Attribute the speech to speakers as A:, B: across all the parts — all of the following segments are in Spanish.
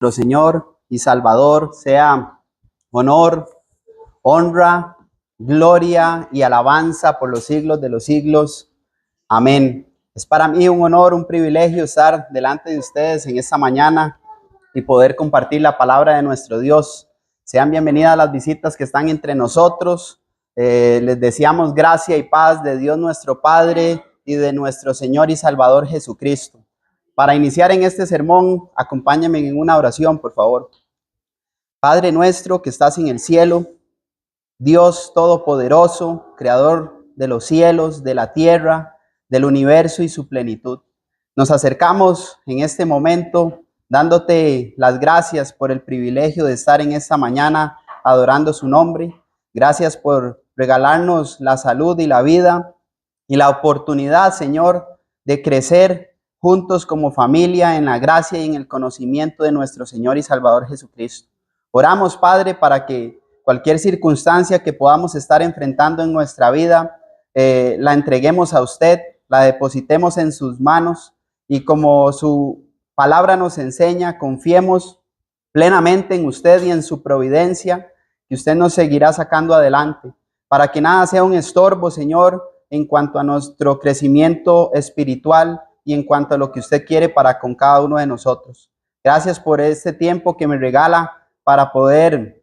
A: nuestro Señor y Salvador sea honor, honra, gloria y alabanza por los siglos de los siglos. Amén. Es para mí un honor, un privilegio estar delante de ustedes en esta mañana y poder compartir la palabra de nuestro Dios. Sean bienvenidas las visitas que están entre nosotros. Les deseamos gracia y paz de Dios nuestro Padre y de nuestro Señor y Salvador Jesucristo. Para iniciar en este sermón, acompáñenme en una oración, por favor. Padre nuestro que estás en el cielo, Dios todopoderoso, creador de los cielos, de la tierra, del universo y su plenitud. Nos acercamos en este momento dándote las gracias por el privilegio de estar en esta mañana adorando su nombre. Gracias por regalarnos la salud y la vida y la oportunidad, Señor, de crecer juntos como familia en la gracia y en el conocimiento de nuestro Señor y Salvador Jesucristo. Oramos, Padre, para que cualquier circunstancia que podamos estar enfrentando en nuestra vida, la entreguemos a usted, la depositemos en sus manos y como su palabra nos enseña, confiemos plenamente en usted y en su providencia, que usted nos seguirá sacando adelante, para que nada sea un estorbo, Señor, en cuanto a nuestro crecimiento espiritual y en cuanto a lo que usted quiere para con cada uno de nosotros. Gracias por este tiempo que me regala para poder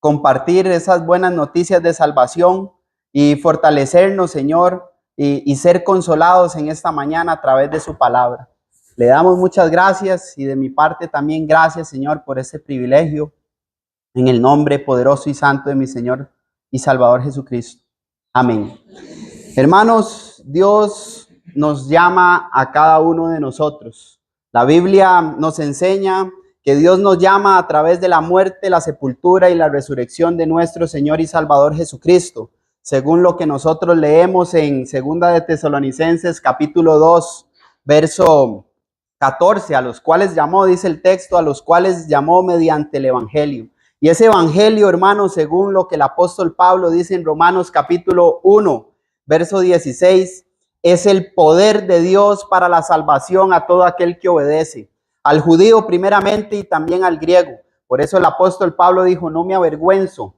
A: compartir esas buenas noticias de salvación y fortalecernos, Señor, y ser consolados en esta mañana a través de su palabra. Le damos muchas gracias y de mi parte también gracias, Señor, por ese privilegio en el nombre poderoso y santo de mi Señor y Salvador Jesucristo. Amén. Hermanos, Dios nos llama a cada uno de nosotros. La Biblia nos enseña que Dios nos llama a través de la muerte, la sepultura y la resurrección de nuestro Señor y Salvador Jesucristo, según lo que nosotros leemos en 2 de Tesalonicenses capítulo 2, verso 14, a los cuales llamó, dice el texto, a los cuales llamó mediante el Evangelio. Y ese Evangelio, hermanos, según lo que el apóstol Pablo dice en Romanos capítulo 1, verso 16, es el poder de Dios para la salvación a todo aquel que obedece, al judío primeramente y también al griego. Por eso el apóstol Pablo dijo, no me avergüenzo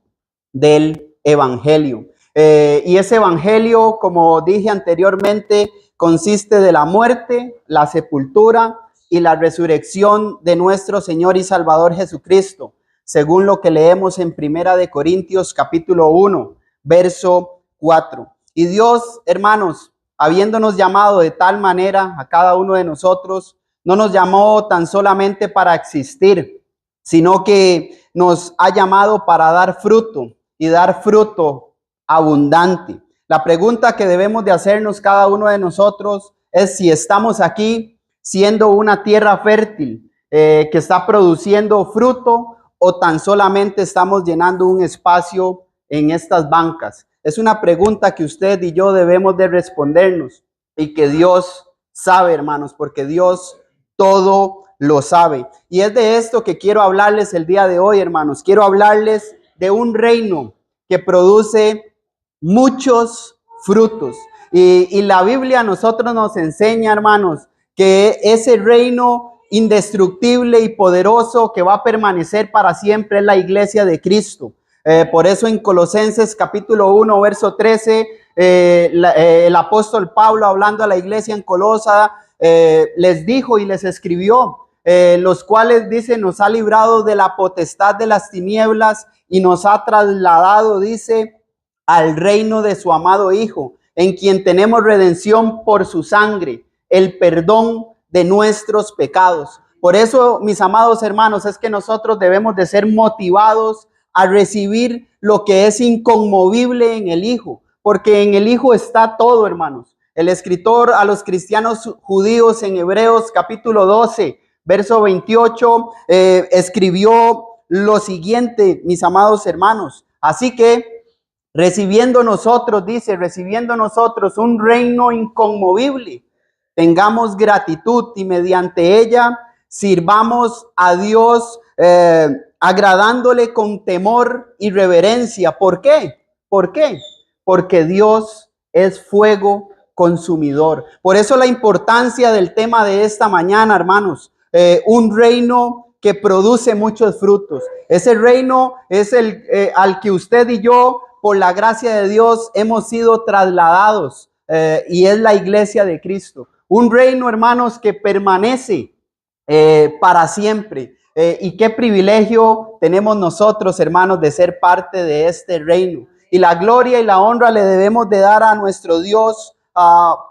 A: del Evangelio. Y ese Evangelio, como dije anteriormente, consiste de la muerte, la sepultura y la resurrección de nuestro Señor y Salvador Jesucristo, según lo que leemos en 1 de Corintios capítulo 1, verso 4. Y Dios, hermanos, habiéndonos llamado de tal manera a cada uno de nosotros, no nos llamó tan solamente para existir, sino que nos ha llamado para dar fruto y dar fruto abundante. La pregunta que debemos de hacernos cada uno de nosotros es si estamos aquí siendo una tierra fértil que está produciendo fruto o tan solamente estamos llenando un espacio en estas bancas. Es una pregunta que usted y yo debemos de respondernos y que Dios sabe, hermanos, porque Dios todo lo sabe. Y es de esto que quiero hablarles el día de hoy, hermanos. Quiero hablarles de un reino que produce muchos frutos. Y la Biblia a nosotros nos enseña, hermanos, que ese reino indestructible y poderoso que va a permanecer para siempre es la iglesia de Cristo. Por eso en Colosenses capítulo 1, verso 13, el apóstol Pablo, hablando a la iglesia en Colosa, les dijo y les escribió, los cuales, dice, nos ha librado de la potestad de las tinieblas y nos ha trasladado, dice, al reino de su amado Hijo, en quien tenemos redención por su sangre, el perdón de nuestros pecados. Por eso, mis amados hermanos, es que nosotros debemos de ser motivados a recibir lo que es inconmovible en el Hijo, porque en el Hijo está todo, hermanos. El escritor a los cristianos judíos en Hebreos capítulo 12, verso 28, escribió lo siguiente, mis amados hermanos. Así que recibiendo nosotros un reino inconmovible, tengamos gratitud y mediante ella sirvamos a Dios agradándole con temor y reverencia. ¿Por qué? ¿Por qué? Porque Dios es fuego consumidor. Por eso la importancia del tema de esta mañana, hermanos. Un reino que produce muchos frutos. Ese reino es el al que usted y yo, por la gracia de Dios, hemos sido trasladados, y es la iglesia de Cristo. Un reino, hermanos, que permanece para siempre. Y qué privilegio tenemos nosotros, hermanos, de ser parte de este reino. Y la gloria y la honra le debemos de dar a nuestro Dios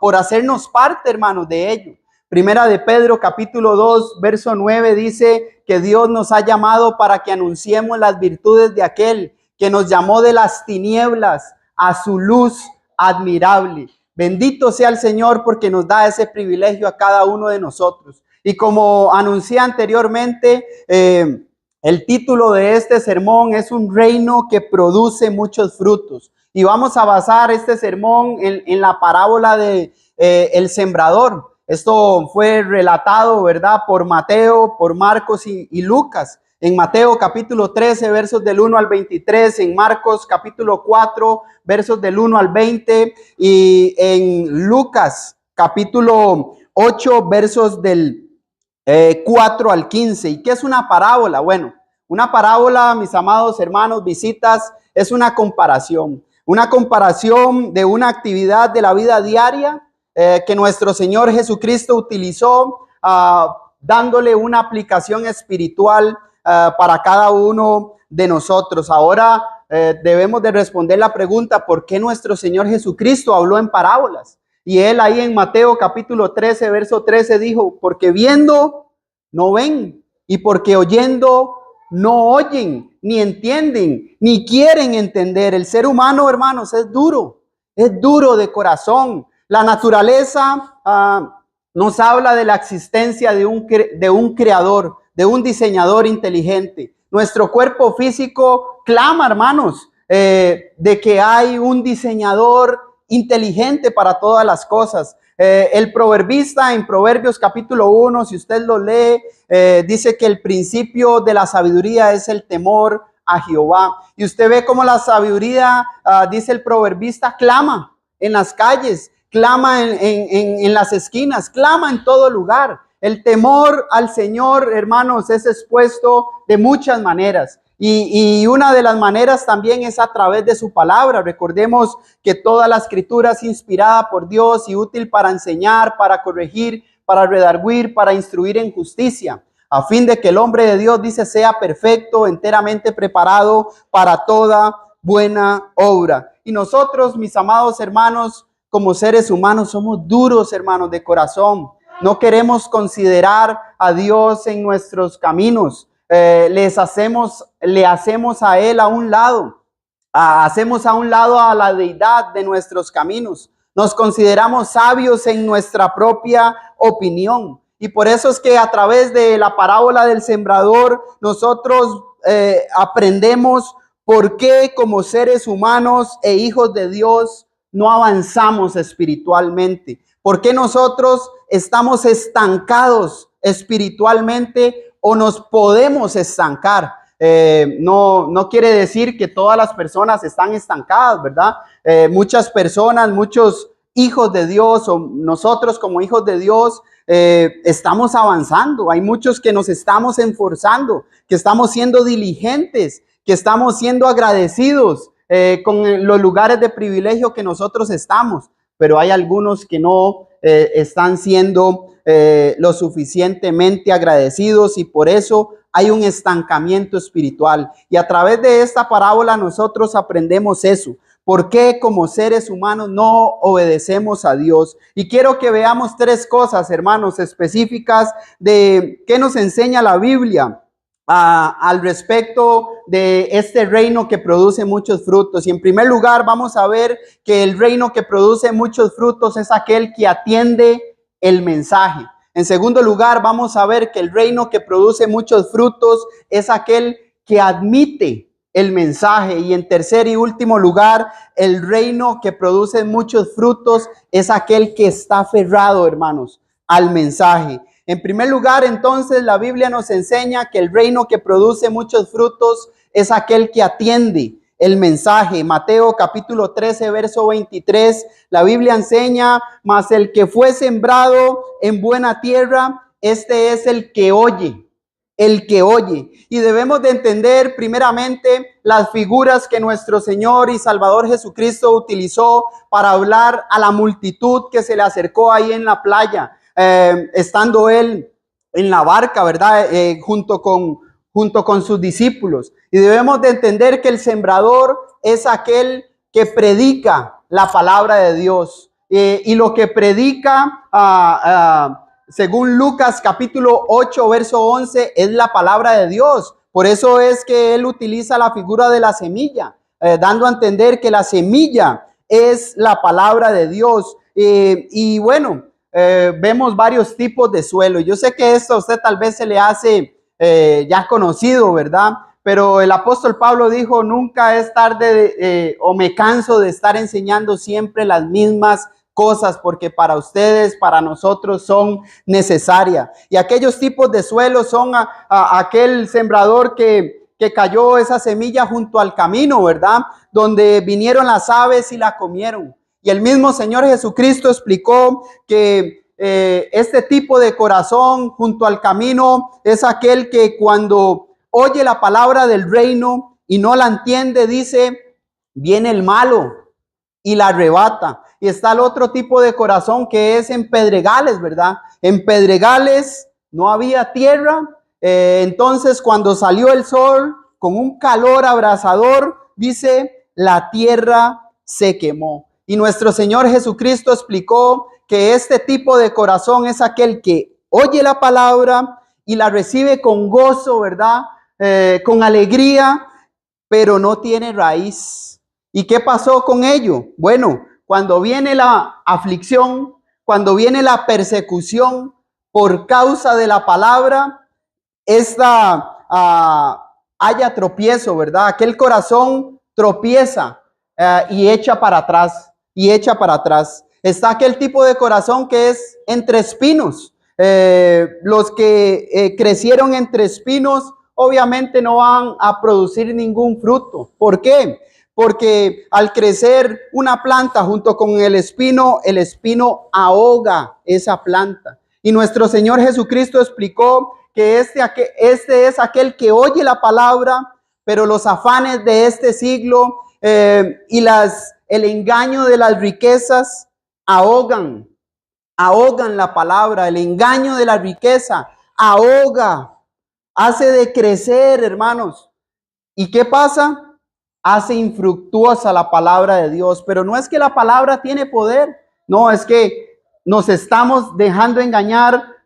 A: por hacernos parte, hermanos, de ello. Primera de Pedro, capítulo 2, verso 9, dice que Dios nos ha llamado para que anunciemos las virtudes de aquel que nos llamó de las tinieblas a su luz admirable. Bendito sea el Señor porque nos da ese privilegio a cada uno de nosotros. Y como anuncié anteriormente, el título de este sermón es un reino que produce muchos frutos. Y vamos a basar este sermón en la parábola de el sembrador. Esto fue relatado, ¿verdad?, por Mateo, por Marcos y Lucas. En Mateo capítulo 13, versos del 1 al 23, en Marcos capítulo 4, versos del 1 al 20, y en Lucas capítulo 8, versos del 4 al 15. ¿Y qué es una parábola? Bueno, una parábola, mis amados hermanos, visitas, es una comparación de una actividad de la vida diaria que nuestro Señor Jesucristo utilizó, dándole una aplicación espiritual para cada uno de nosotros. Ahora debemos de responder la pregunta: ¿por qué nuestro Señor Jesucristo habló en parábolas? Y él ahí en Mateo capítulo 13, verso 13 dijo: porque viendo no ven, y porque oyendo no oyen, ni entienden, ni quieren entender. El ser humano, hermanos, es duro de corazón. La naturaleza nos habla de la existencia de un creador, de un diseñador inteligente. Nuestro cuerpo físico clama, hermanos, de que hay un diseñador inteligente para todas las cosas. El proverbista en Proverbios capítulo 1, si usted lo lee, dice que el principio de la sabiduría es el temor a Jehová. Y usted ve cómo la sabiduría, dice el proverbista, clama en las calles, clama en las esquinas, clama en todo lugar. El temor al Señor, hermanos, es expuesto de muchas maneras. Y una de las maneras también es a través de su palabra. Recordemos que toda la escritura es inspirada por Dios y útil para enseñar, para corregir, para redarguir, para instruir en justicia, a fin de que el hombre de Dios, dice, sea perfecto, enteramente preparado para toda buena obra. Y nosotros, mis amados hermanos, como seres humanos, somos duros, hermanos, de corazón. No queremos considerar a Dios en nuestros caminos. Le hacemos a Él a un lado. Hacemos a un lado a la deidad de nuestros caminos. Nos consideramos sabios en nuestra propia opinión. Y por eso es que a través de la parábola del sembrador, nosotros aprendemos por qué como seres humanos e hijos de Dios no avanzamos espiritualmente. ¿Por qué nosotros estamos estancados espiritualmente o nos podemos estancar? No quiere decir que todas las personas están estancadas, ¿verdad? Muchas personas, muchos hijos de Dios o nosotros como hijos de Dios estamos avanzando. Hay muchos que nos estamos esforzando, que estamos siendo diligentes, que estamos siendo agradecidos con los lugares de privilegio que nosotros estamos, pero hay algunos que no están siendo lo suficientemente agradecidos y por eso hay un estancamiento espiritual. Y a través de esta parábola nosotros aprendemos eso. ¿Por qué como seres humanos no obedecemos a Dios? Y quiero que veamos tres cosas, hermanos, específicas de qué nos enseña la Biblia al respecto de este reino que produce muchos frutos. Y en primer lugar vamos a ver que el reino que produce muchos frutos es aquel que atiende el mensaje. En segundo lugar vamos a ver que el reino que produce muchos frutos es aquel que admite el mensaje. Y en tercer y último lugar, el reino que produce muchos frutos es aquel que está aferrado, hermanos, al mensaje. En primer lugar, entonces, la Biblia nos enseña que el reino que produce muchos frutos es aquel que atiende el mensaje. Mateo capítulo 13, verso 23, la Biblia enseña: mas el que fue sembrado en buena tierra, este es el que oye el que oye. Y debemos de entender primeramente las figuras que nuestro Señor y Salvador Jesucristo utilizó para hablar a la multitud que se le acercó ahí en la playa, estando él en la barca, ¿verdad? Junto con sus discípulos. Y debemos de entender que el sembrador es aquel que predica la palabra de Dios. Y lo que predica, según Lucas capítulo 8, verso 11, es la palabra de Dios. Por eso es que él utiliza la figura de la semilla, dando a entender que la semilla es la palabra de Dios. Y bueno, vemos varios tipos de suelo. Yo sé que esto a usted tal vez se le hace ya conocido, ¿verdad? Pero el apóstol Pablo dijo, nunca es tarde o me canso de estar enseñando siempre las mismas cosas, porque para ustedes, para nosotros son necesarias. Y aquellos tipos de suelo son aquel sembrador que cayó esa semilla junto al camino, ¿verdad? Donde vinieron las aves y la comieron. Y el mismo Señor Jesucristo explicó que este tipo de corazón junto al camino es aquel que cuando oye la palabra del reino y no la entiende, dice, viene el malo y la arrebata. Y está el otro tipo de corazón que es en pedregales, ¿verdad? En pedregales no había tierra. Entonces cuando salió el sol con un calor abrasador, dice, la tierra se quemó. Y nuestro Señor Jesucristo explicó que este tipo de corazón es aquel que oye la palabra y la recibe con gozo, ¿verdad? Con alegría, pero no tiene raíz. ¿Y qué pasó con ello? Bueno, cuando viene la aflicción, cuando viene la persecución por causa de la palabra, haya tropiezo, ¿verdad? Aquel corazón tropieza y echa para atrás, y echa para atrás. Está aquel tipo de corazón que es entre espinos. Los que crecieron entre espinos obviamente no van a producir ningún fruto. ¿Por qué? Porque al crecer una planta junto con el espino ahoga esa planta. Y nuestro Señor Jesucristo explicó que este es aquel que oye la palabra, pero los afanes de este siglo y el engaño de las riquezas ahogan la palabra. El engaño de la riqueza ahoga, hace decrecer, hermanos. ¿Y qué pasa? Hace infructuosa la palabra de Dios. Pero no es que la palabra tiene poder, no, es que nos estamos dejando engañar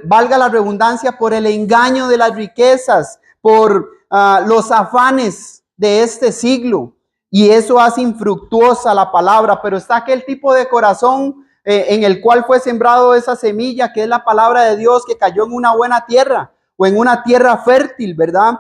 A: valga la redundancia, por el engaño de las riquezas, por los afanes de este siglo. Y eso hace infructuosa la palabra. Pero está aquel tipo de corazón en el cual fue sembrado esa semilla, que es la palabra de Dios, que cayó en una buena tierra o en una tierra fértil, ¿verdad?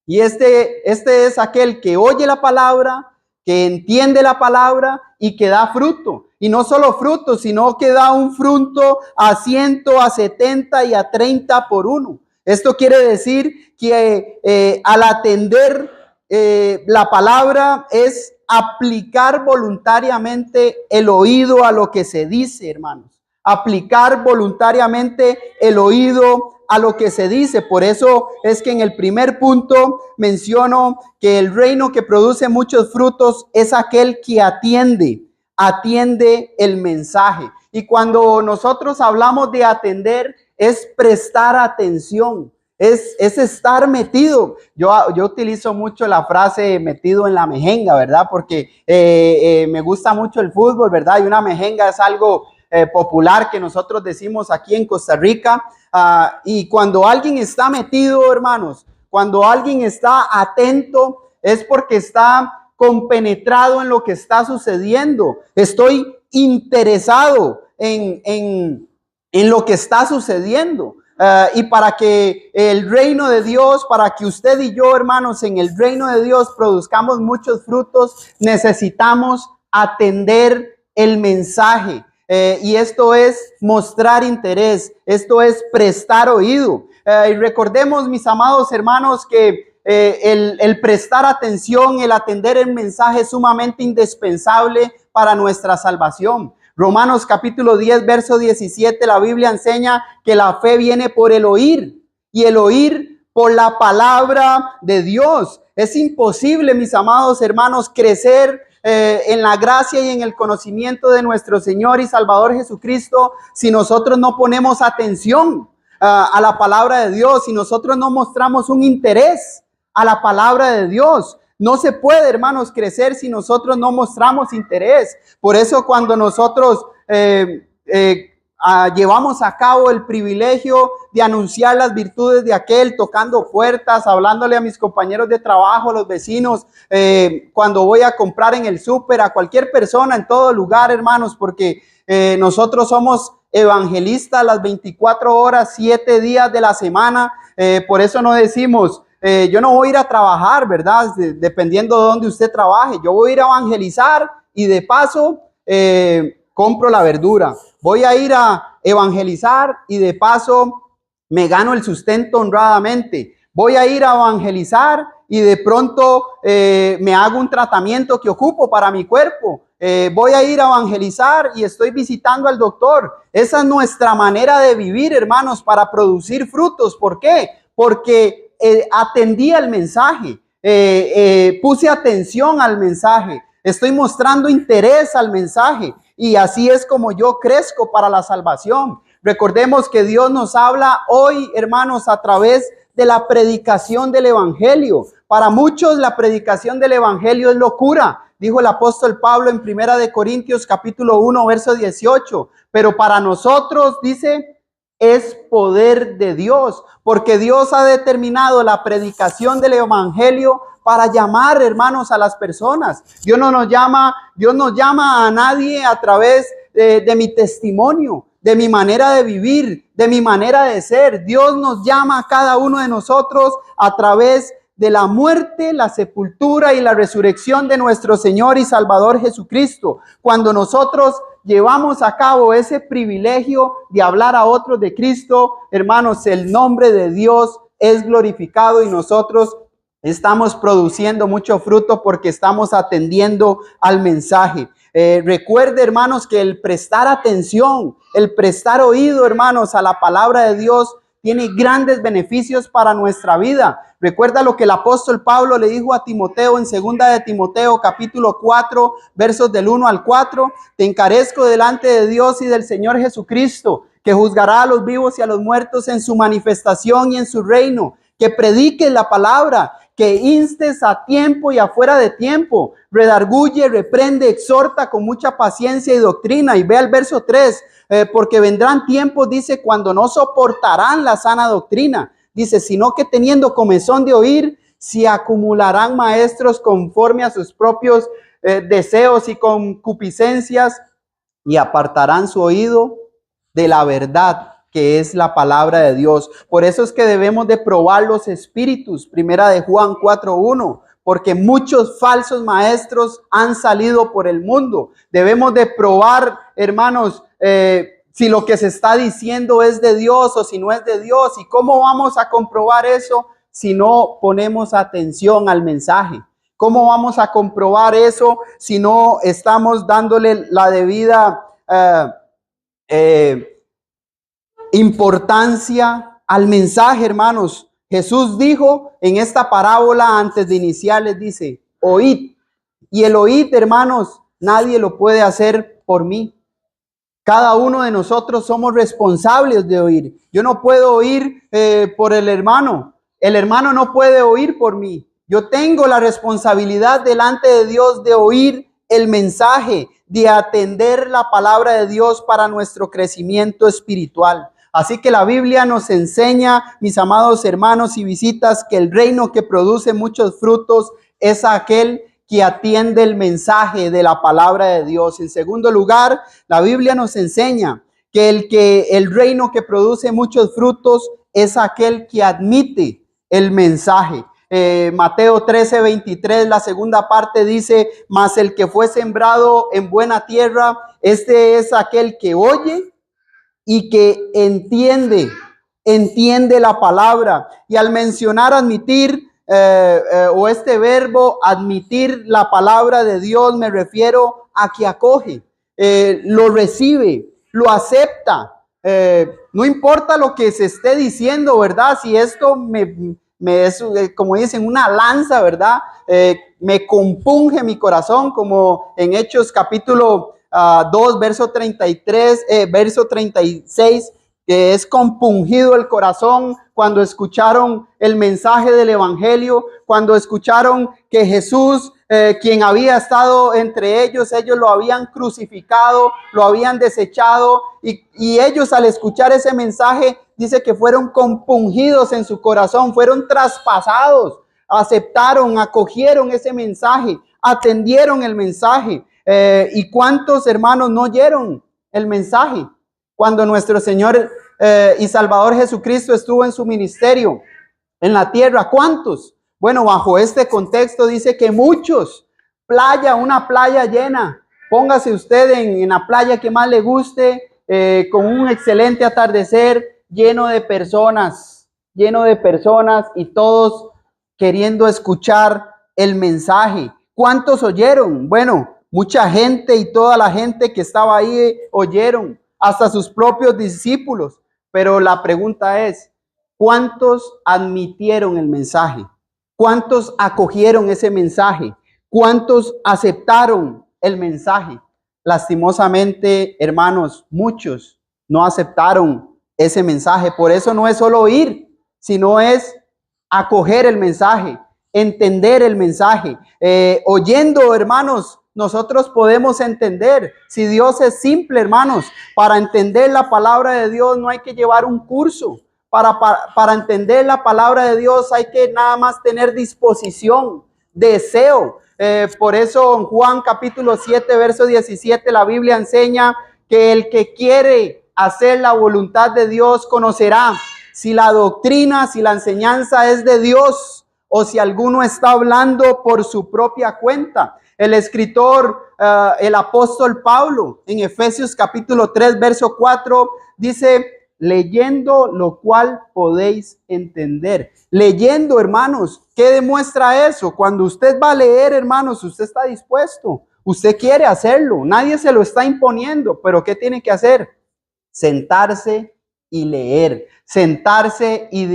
A: Y este es aquel que oye la palabra, que entiende la palabra y que da fruto. Y no solo fruto, sino que da un fruto a 100, a 70 y a 30 por uno. Esto quiere decir que al atender la palabra es aplicar voluntariamente el oído a lo que se dice, hermanos. Aplicar voluntariamente el oído a lo que se dice. Por eso es que en el primer punto menciono que el reino que produce muchos frutos es aquel que atiende el mensaje. Y cuando nosotros hablamos de atender, es prestar atención, es estar metido. Yo utilizo mucho la frase metido en la mejenga, ¿verdad? Porque me gusta mucho el fútbol, ¿verdad? Y una mejenga es algo popular que nosotros decimos aquí en Costa Rica. Y cuando alguien está metido, hermanos, cuando alguien está atento, es porque está compenetrado en lo que está sucediendo. Estoy interesado en lo que está sucediendo. Y para que el reino de Dios, para que usted y yo, hermanos, en el reino de Dios produzcamos muchos frutos, necesitamos atender el mensaje. Y esto es mostrar interés, esto es prestar oído. Y recordemos, mis amados hermanos, que el prestar atención, el atender el mensaje es sumamente indispensable para nuestra salvación. Romanos capítulo 10, verso 17, la Biblia enseña que la fe viene por el oír y el oír por la palabra de Dios. Es imposible, mis amados hermanos, crecer en la gracia y en el conocimiento de nuestro Señor y Salvador Jesucristo si nosotros no ponemos atención a la palabra de Dios, si nosotros no mostramos un interés a la palabra de Dios. No se puede, hermanos, crecer si nosotros no mostramos interés. Por eso cuando nosotros llevamos a cabo el privilegio de anunciar las virtudes de aquel, tocando puertas, hablándole a mis compañeros de trabajo, a los vecinos, cuando voy a comprar en el súper, a cualquier persona en todo lugar, hermanos, porque nosotros somos evangelistas las 24 horas, 7 días de la semana. Por eso no decimos, yo no voy a ir a trabajar, ¿verdad? Dependiendo de dónde usted trabaje. Yo voy a ir a evangelizar y de paso compro la verdura. Voy a ir a evangelizar y de paso me gano el sustento honradamente. Voy a ir a evangelizar y de pronto me hago un tratamiento que ocupo para mi cuerpo. Voy a ir a evangelizar y estoy visitando al doctor. Esa es nuestra manera de vivir, hermanos, para producir frutos. ¿Por qué? Porque atendí al mensaje, puse atención al mensaje, estoy mostrando interés al mensaje y así es como yo crezco para la salvación. Recordemos que Dios nos habla hoy, hermanos, a través de la predicación del evangelio. Para muchos la predicación del evangelio es locura, dijo el apóstol Pablo en 1 Corintios capítulo 1, verso 18. Pero para nosotros, dice, es poder de Dios, porque Dios ha determinado la predicación del evangelio para llamar, hermanos, a las personas. Dios no nos llama a nadie a través de mi testimonio, de mi manera de vivir, de mi manera de ser. Dios nos llama a cada uno de nosotros a través de la muerte, la sepultura y la resurrección de nuestro Señor y Salvador Jesucristo. Cuando nosotros llevamos a cabo ese privilegio de hablar a otros de Cristo, hermanos, el nombre de Dios es glorificado y nosotros estamos produciendo mucho fruto porque estamos atendiendo al mensaje. Recuerde, hermanos, que el prestar atención, el prestar oído, hermanos, a la palabra de Dios tiene grandes beneficios para nuestra vida. Recuerda lo que el apóstol Pablo le dijo a Timoteo en 2 de Timoteo capítulo 4, versos del 1 al 4. Te encarezco delante de Dios y del Señor Jesucristo, que juzgará a los vivos y a los muertos en su manifestación y en su reino. Que prediques la palabra, que instes a tiempo y afuera de tiempo, redarguye, reprende, exhorta con mucha paciencia y doctrina. Y ve al verso 3, porque vendrán tiempos, dice, cuando no soportarán la sana doctrina. Dice, sino que teniendo comezón de oír, se acumularán maestros conforme a sus propios deseos y concupiscencias, y apartarán su oído de la verdad, que es la palabra de Dios. Por eso es que debemos de probar los espíritus. 1 de Juan 4:1, porque muchos falsos maestros han salido por el mundo. Debemos de probar, hermanos, si lo que se está diciendo es de Dios o si no es de Dios. ¿Y cómo vamos a comprobar eso si no ponemos atención al mensaje? ¿Cómo vamos a comprobar eso si no estamos dándole la debida importancia al mensaje, hermanos? Jesús dijo en esta parábola antes de iniciar, les dice, oíd. Y el oíd, hermanos, nadie lo puede hacer por mí. Cada uno de nosotros somos responsables de oír. Yo no puedo oír por el hermano no puede oír por mí. Yo tengo la responsabilidad delante de Dios de oír el mensaje, de atender la palabra de Dios para nuestro crecimiento espiritual. Así que la Biblia nos enseña, mis amados hermanos y visitas, que el reino que produce muchos frutos es aquel que atiende el mensaje de la palabra de Dios. En segundo lugar, la Biblia nos enseña que el reino que produce muchos frutos es aquel que admite el mensaje. Mateo 13:23, la segunda parte dice, mas el que fue sembrado en buena tierra, este es aquel que oye y que entiende la palabra. Y al mencionar admitir, o este verbo admitir la palabra de Dios, me refiero a que acoge, lo recibe, lo acepta. No importa lo que se esté diciendo, ¿verdad? Si esto me es, como dicen, una lanza, ¿verdad? Me compunge mi corazón, como en Hechos capítulo 2, verso 33, verso 36, que es compungido el corazón cuando escucharon el mensaje del evangelio, cuando escucharon que Jesús, quien había estado entre ellos lo habían crucificado, lo habían desechado, y ellos, al escuchar ese mensaje, dice que fueron compungidos en su corazón, fueron traspasados, aceptaron, acogieron ese mensaje, atendieron el mensaje. ¿Y cuántos hermanos no oyeron el mensaje cuando nuestro Señor y Salvador Jesucristo estuvo en su ministerio en la tierra? ¿Cuántos? Bueno, bajo este contexto dice que muchos. Una playa llena. Póngase usted en la playa que más le guste, con un excelente atardecer, lleno de personas y todos queriendo escuchar el mensaje. ¿Cuántos oyeron? Bueno, mucha gente, y toda la gente que estaba ahí oyeron, hasta sus propios discípulos. Pero la pregunta es, ¿cuántos admitieron el mensaje? ¿Cuántos acogieron ese mensaje? ¿Cuántos aceptaron el mensaje? Lastimosamente, hermanos, muchos no aceptaron ese mensaje. Por eso no es solo oír, sino es acoger el mensaje, entender el mensaje. Oyendo, hermanos, nosotros podemos entender. Si Dios es simple, hermanos, para entender la palabra de Dios no hay que llevar un curso. Para entender la palabra de Dios hay que nada más tener disposición, deseo. Por eso en Juan capítulo 7, verso 17, la Biblia enseña que el que quiere hacer la voluntad de Dios conocerá si la doctrina, si la enseñanza es de Dios o si alguno está hablando por su propia cuenta. El escritor, el apóstol Pablo, en Efesios capítulo 3, verso 4, dice: leyendo lo cual podéis entender. Leyendo, hermanos, ¿qué demuestra eso? Cuando usted va a leer, hermanos, usted está dispuesto, usted quiere hacerlo, nadie se lo está imponiendo, pero ¿qué tiene que hacer? Sentarse y leer, sentarse y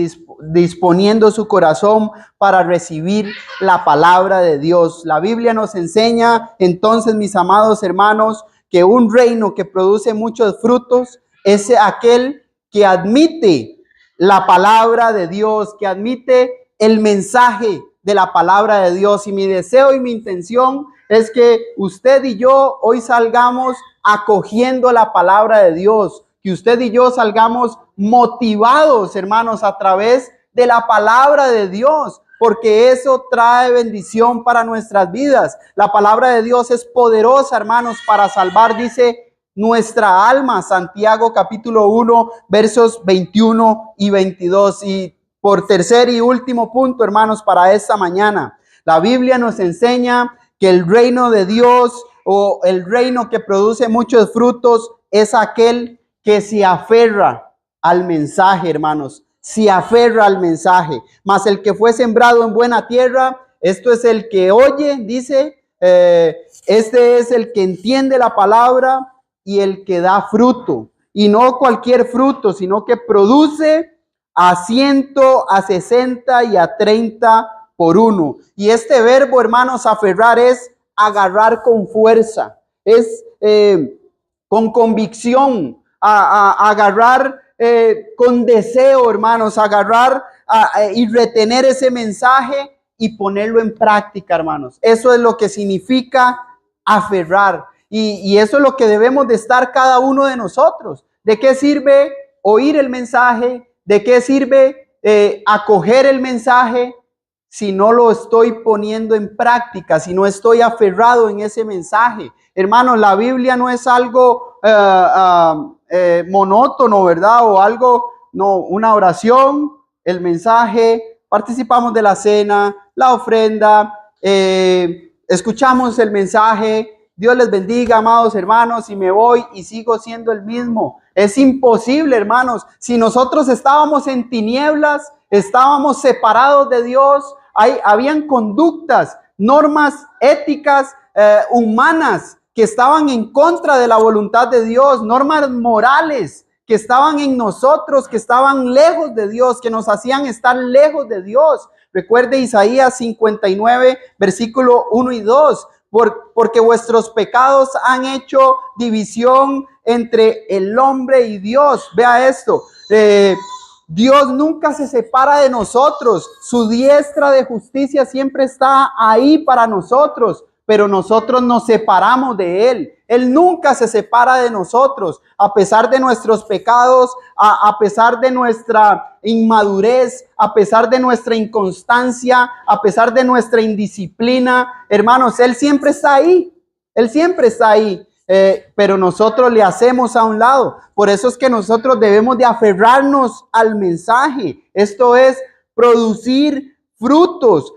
A: disponiendo su corazón para recibir la palabra de Dios. La Biblia nos enseña entonces, mis amados hermanos, que un reino que produce muchos frutos es aquel que admite la palabra de Dios, que admite el mensaje de la palabra de Dios. Y mi deseo y mi intención es que usted y yo hoy salgamos acogiendo la palabra de Dios, que usted y yo salgamos motivados, hermanos, a través de la palabra de Dios, porque eso trae bendición para nuestras vidas. La palabra de Dios es poderosa, hermanos, para salvar, dice, nuestra alma. Santiago capítulo 1, versos 21 y 22. Y por tercer y último punto, hermanos, para esta mañana, la Biblia nos enseña que el reino de Dios, o el reino que produce muchos frutos, es aquel que se aferra al mensaje, hermanos. Se aferra al mensaje. Mas el que fue sembrado en buena tierra, esto es el que oye, dice, este es el que entiende la palabra y el que da fruto, y no cualquier fruto, sino que produce a 100, a 60 y a 30 por uno. Y este verbo, hermanos, aferrar, es agarrar con fuerza, es con convicción, agarrar con deseo, hermanos, agarrar y retener ese mensaje y ponerlo en práctica, hermanos. Eso es lo que significa aferrar. Y eso es lo que debemos de estar cada uno de nosotros. ¿De qué sirve oír el mensaje? ¿De qué sirve acoger el mensaje si no lo estoy poniendo en práctica, si no estoy aferrado en ese mensaje? Hermanos, la Biblia no es algo monótono, ¿verdad? O algo, no, una oración, el mensaje, participamos de la cena, la ofrenda, escuchamos el mensaje. Dios les bendiga, amados hermanos, y me voy y sigo siendo el mismo. Es imposible, hermanos. Si nosotros estábamos en tinieblas, estábamos separados de Dios, habían conductas, normas éticas, humanas, que estaban en contra de la voluntad de Dios, normas morales que estaban en nosotros, que estaban lejos de Dios, que nos hacían estar lejos de Dios. Recuerde Isaías 59, versículo 1 y 2. Porque vuestros pecados han hecho división entre el hombre y Dios. Vea esto. Dios nunca se separa de nosotros. Su diestra de justicia siempre está ahí para nosotros, pero nosotros nos separamos de Él. Él nunca se separa de nosotros, a pesar de nuestros pecados, a pesar de nuestra inmadurez, a pesar de nuestra inconstancia, a pesar de nuestra indisciplina. Hermanos, Él siempre está ahí. Él siempre está ahí. Pero nosotros le hacemos a un lado. Por eso es que nosotros debemos de aferrarnos al mensaje. Esto es producir frutos,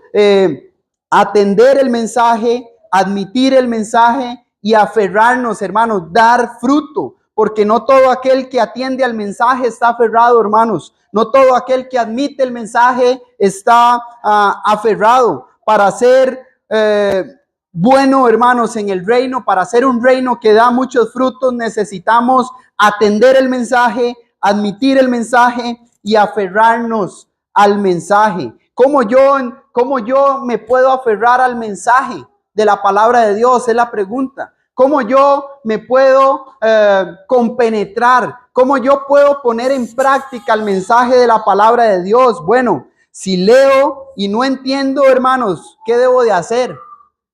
A: atender el mensaje, admitir el mensaje y aferrarnos, hermanos, dar fruto. Porque no todo aquel que atiende al mensaje está aferrado, hermanos. No todo aquel que admite el mensaje está aferrado. Para ser bueno, hermanos, en el reino, para ser un reino que da muchos frutos, necesitamos atender el mensaje, admitir el mensaje y aferrarnos al mensaje. ¿Cómo yo me puedo aferrar al mensaje de la palabra de Dios? Es la pregunta. ¿Cómo yo me puedo compenetrar? ¿Cómo yo puedo poner en práctica el mensaje de la palabra de Dios? Bueno, si leo y no entiendo, hermanos, ¿qué debo de hacer?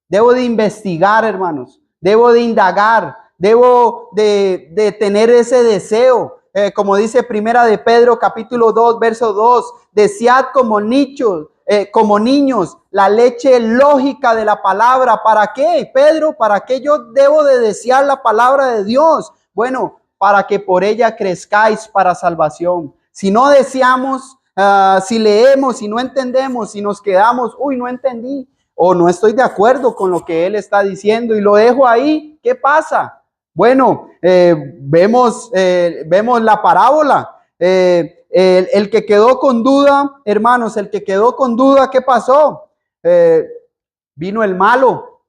A: Debo de investigar, hermanos. Debo de indagar. Debo de tener ese deseo. Como dice Primera de Pedro, capítulo 2, verso 2. Desead como niños la leche lógica de la palabra. ¿Para qué, Pedro? ¿Para qué yo debo de desear la palabra de Dios? Bueno, para que por ella crezcáis para salvación. Si no deseamos, si leemos, si no entendemos, si nos quedamos, no entendí. O no estoy de acuerdo con lo que él está diciendo y lo dejo ahí, ¿qué pasa? Bueno, vemos la parábola. El que quedó con duda, hermanos, el que quedó con duda, ¿qué pasó? Vino el malo,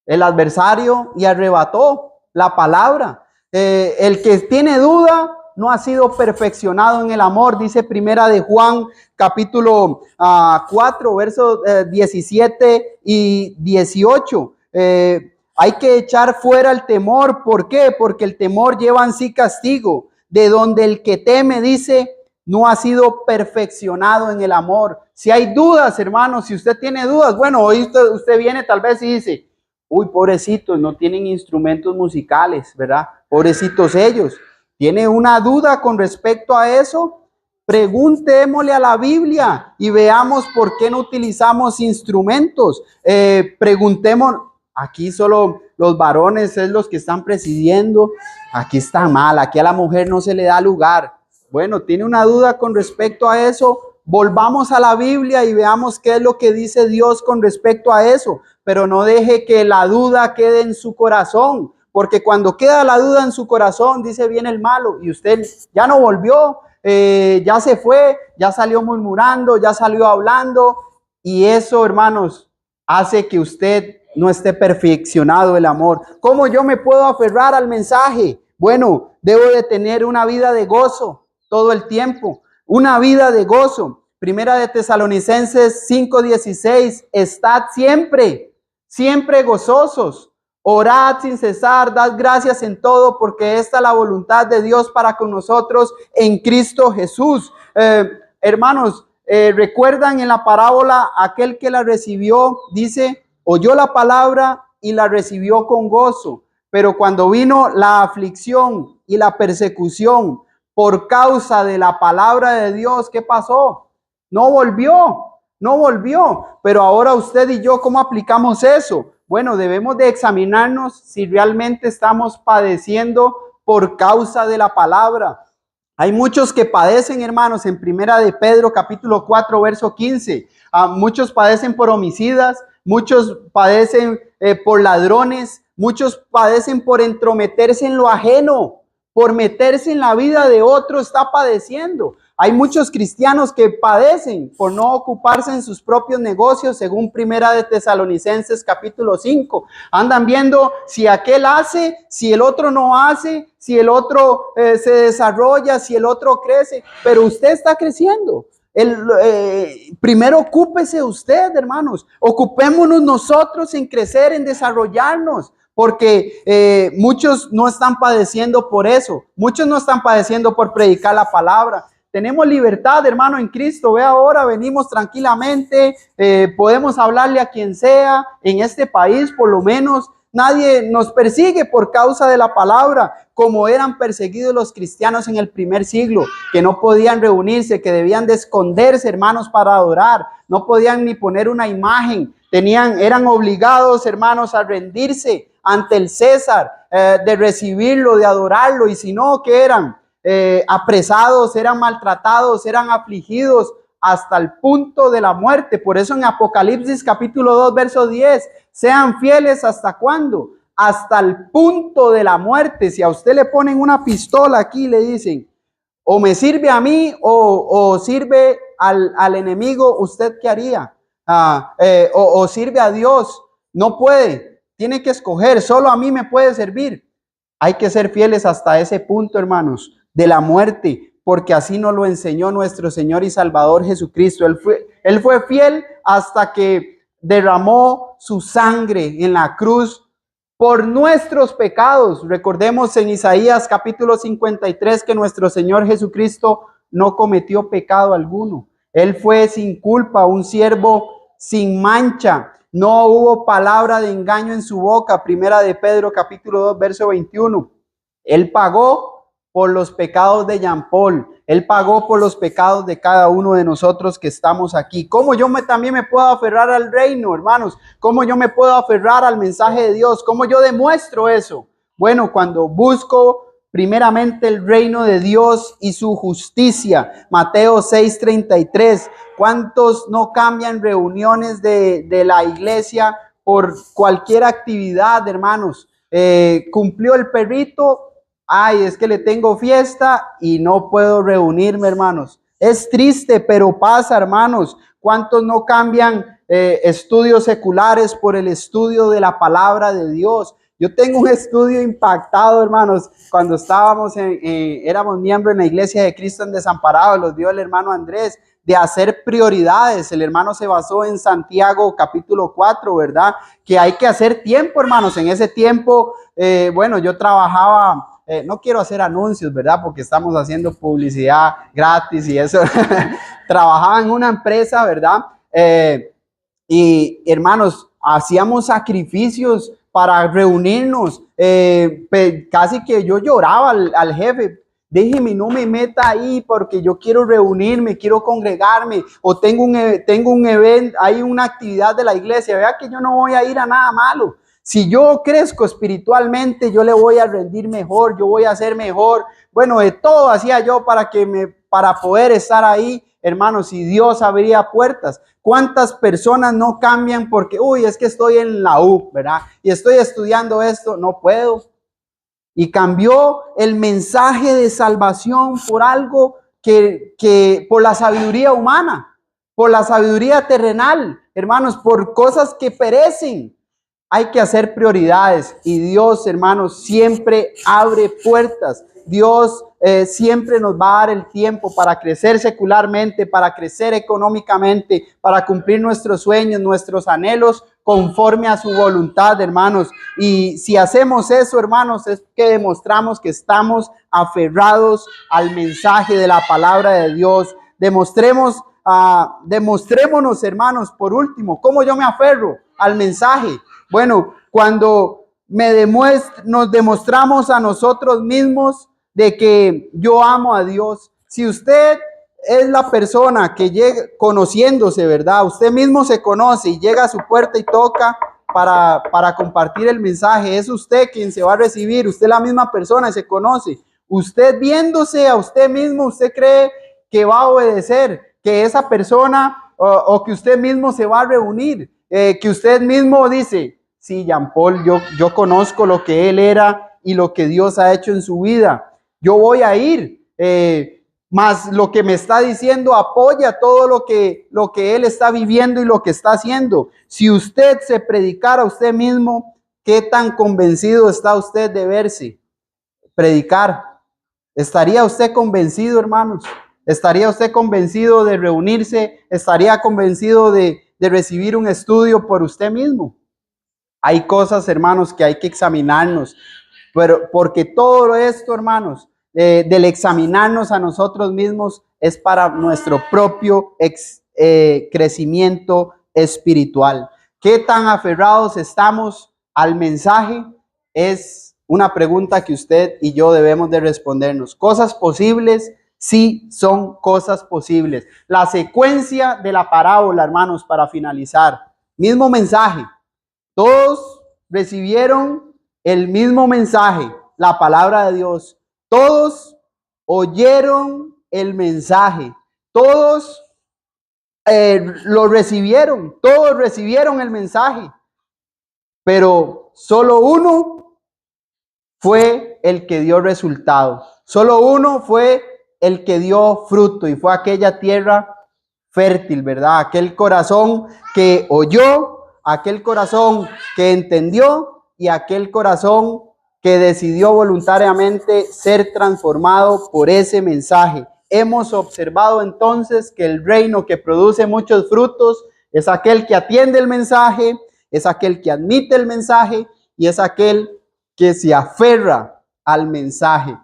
A: el adversario, y arrebató la palabra. El que tiene duda no ha sido perfeccionado en el amor, dice Primera de Juan, capítulo 4, versos 17 y 18. Hay que echar fuera el temor. ¿Por qué? Porque el temor lleva en sí castigo, de donde el que teme, dice, no ha sido perfeccionado en el amor. Si hay dudas, hermanos, si usted tiene dudas, bueno, hoy usted viene tal vez y dice, pobrecitos, no tienen instrumentos musicales, ¿verdad? Pobrecitos ellos. ¿Tiene una duda con respecto a eso? Preguntémosle a la Biblia y veamos por qué no utilizamos instrumentos. Preguntemos, aquí solo los varones es los que están presidiendo. Aquí está mal, aquí a la mujer no se le da lugar. Bueno, ¿tiene una duda con respecto a eso? Volvamos a la Biblia y veamos qué es lo que dice Dios con respecto a eso. Pero no deje que la duda quede en su corazón. Porque cuando queda la duda en su corazón, dice, viene el malo y usted ya no volvió, ya se fue, ya salió murmurando, ya salió hablando. Y eso, hermanos, hace que usted no esté perfeccionado el amor. ¿Cómo yo me puedo aferrar al mensaje? Bueno, debo de tener una vida de gozo todo el tiempo, una vida de gozo. Primera de Tesalonicenses 5:16, estad siempre gozosos. Orad sin cesar, dad gracias en todo, porque esta es la voluntad de Dios para con nosotros en Cristo Jesús. Hermanos, recuerdan en la parábola, aquel que la recibió, dice, oyó la palabra y la recibió con gozo. Pero cuando vino la aflicción y la persecución por causa de la palabra de Dios, ¿qué pasó? No volvió. Pero ahora usted y yo, ¿cómo aplicamos eso? Bueno, debemos de examinarnos si realmente estamos padeciendo por causa de la palabra. Hay muchos que padecen, hermanos, en Primera de Pedro, capítulo 4, verso 15. Muchos padecen por homicidas, muchos padecen por ladrones, muchos padecen por entrometerse en lo ajeno, por meterse en la vida de otro, está padeciendo. Hay muchos cristianos que padecen por no ocuparse en sus propios negocios, según Primera de Tesalonicenses capítulo 5. Andan viendo si aquel hace, si el otro no hace, si el otro se desarrolla, si el otro crece, pero usted está creciendo. Primero ocúpese usted, hermanos. Ocupémonos nosotros en crecer, en desarrollarnos. Porque muchos no están padeciendo por eso. Muchos no están padeciendo por predicar la palabra. Tenemos libertad, hermano, en Cristo. Ve ahora, venimos tranquilamente. Podemos hablarle a quien sea. En este país, por lo menos, nadie nos persigue por causa de la palabra, como eran perseguidos los cristianos en el primer siglo, que no podían reunirse, que debían de esconderse, hermanos, para adorar. No podían ni poner una imagen. Eran obligados, hermanos, a rendirse ante el César, de recibirlo, de adorarlo, y si no, ¿qué eran? Apresados, eran maltratados, eran afligidos hasta el punto de la muerte. Por eso en Apocalipsis capítulo 2, verso 10, sean fieles ¿hasta cuándo? Hasta el punto de la muerte. Si a usted le ponen una pistola aquí y le dicen, o me sirve a mí o sirve al enemigo, ¿usted qué haría? O sirve a Dios. No puede. Tiene que escoger, solo a mí me puede servir. Hay que ser fieles hasta ese punto, hermanos, de la muerte, porque así nos lo enseñó nuestro Señor y Salvador Jesucristo. Él fue fiel hasta que derramó su sangre en la cruz por nuestros pecados. Recordemos en Isaías capítulo 53 que nuestro Señor Jesucristo no cometió pecado alguno. Él fue sin culpa, un siervo sin mancha. No hubo palabra de engaño en su boca. Primera de Pedro, capítulo 2, verso 21. Él pagó por los pecados de Jean Paul. Él pagó por los pecados de cada uno de nosotros que estamos aquí. ¿Cómo yo también me puedo aferrar al reino, hermanos? ¿Cómo yo me puedo aferrar al mensaje de Dios? ¿Cómo yo demuestro eso? Bueno, cuando busco primeramente el reino de Dios y su justicia. Mateo 6:33. ¿Cuántos no cambian reuniones de la iglesia por cualquier actividad, hermanos? Cumplió el perrito, ay, es que le tengo fiesta y no puedo reunirme, hermanos. Es triste, pero pasa, hermanos. ¿Cuántos no cambian estudios seculares por el estudio de la palabra de Dios? Yo tengo un estudio impactado, hermanos, cuando éramos miembros en la Iglesia de Cristo en Desamparados, los dio el hermano Andrés, de hacer prioridades. El hermano se basó en Santiago capítulo 4, ¿verdad? Que hay que hacer tiempo, hermanos. En ese tiempo, bueno, yo trabajaba, no quiero hacer anuncios, ¿verdad? Porque estamos haciendo publicidad gratis y eso. Trabajaba en una empresa, ¿verdad? Y hermanos, hacíamos sacrificios para reunirnos, casi que yo lloraba al jefe, déjeme, no me meta ahí porque yo quiero reunirme, quiero congregarme, o tengo un evento, hay una actividad de la iglesia, vea que yo no voy a ir a nada malo. Si yo crezco espiritualmente, yo le voy a rendir mejor, yo voy a ser mejor. Bueno, de todo hacía yo para poder estar ahí. Hermanos, si Dios abría puertas, ¿cuántas personas no cambian porque, uy, es que estoy en la U, ¿verdad? Y estoy estudiando esto, no puedo. Y cambió el mensaje de salvación por algo que por la sabiduría humana, por la sabiduría terrenal, hermanos, por cosas que perecen. Hay que hacer prioridades y Dios, hermanos, siempre abre puertas. Dios siempre nos va a dar el tiempo para crecer secularmente, para crecer económicamente, para cumplir nuestros sueños, nuestros anhelos conforme a su voluntad, hermanos. Y si hacemos eso, hermanos, es que demostramos que estamos aferrados al mensaje de la palabra de Dios. Demostrémonos, hermanos, por último, ¿cómo yo me aferro al mensaje? Bueno, cuando nos demostramos a nosotros mismos de que yo amo a Dios. Si usted es la persona que llega conociéndose, ¿verdad? Usted mismo se conoce y llega a su puerta y toca para compartir el mensaje. Es usted quien se va a recibir. Usted es la misma persona y se conoce. Usted viéndose a usted mismo, usted cree que va a obedecer, que esa persona o que usted mismo se va a reunir, que usted mismo dice, sí, Jean Paul, yo conozco lo que él era y lo que Dios ha hecho en su vida. Yo voy a ir. Mas lo que me está diciendo apoya todo lo que él está viviendo y lo que está haciendo. Si usted se predicara a usted mismo, ¿qué tan convencido está usted de verse predicar? ¿Estaría usted convencido, hermanos? ¿Estaría usted convencido de reunirse? ¿Estaría convencido de recibir un estudio por usted mismo? Hay cosas, hermanos, que hay que examinarnos, pero porque todo esto, hermanos, del examinarnos a nosotros mismos es para nuestro propio crecimiento espiritual. ¿Qué tan aferrados estamos al mensaje? Es una pregunta que usted y yo debemos de respondernos. ¿Cosas posibles? Sí, son cosas posibles. La secuencia de la parábola, hermanos, para finalizar. Mismo mensaje. Todos recibieron el mismo mensaje, la palabra de Dios. Todos oyeron el mensaje. Todos lo recibieron. Todos recibieron el mensaje. Pero solo uno fue el que dio resultado. Solo uno fue el que dio fruto y fue aquella tierra fértil, ¿verdad? Aquel corazón que oyó, aquel corazón que entendió y aquel corazón que decidió voluntariamente ser transformado por ese mensaje. Hemos observado entonces que el reino que produce muchos frutos es aquel que atiende el mensaje, es aquel que admite el mensaje y es aquel que se aferra al mensaje.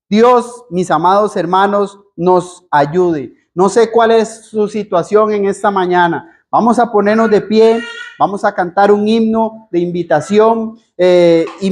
A: Dios, mis amados hermanos, nos ayude. No sé cuál es su situación en esta mañana. Vamos a ponernos de pie, vamos a cantar un himno de invitación y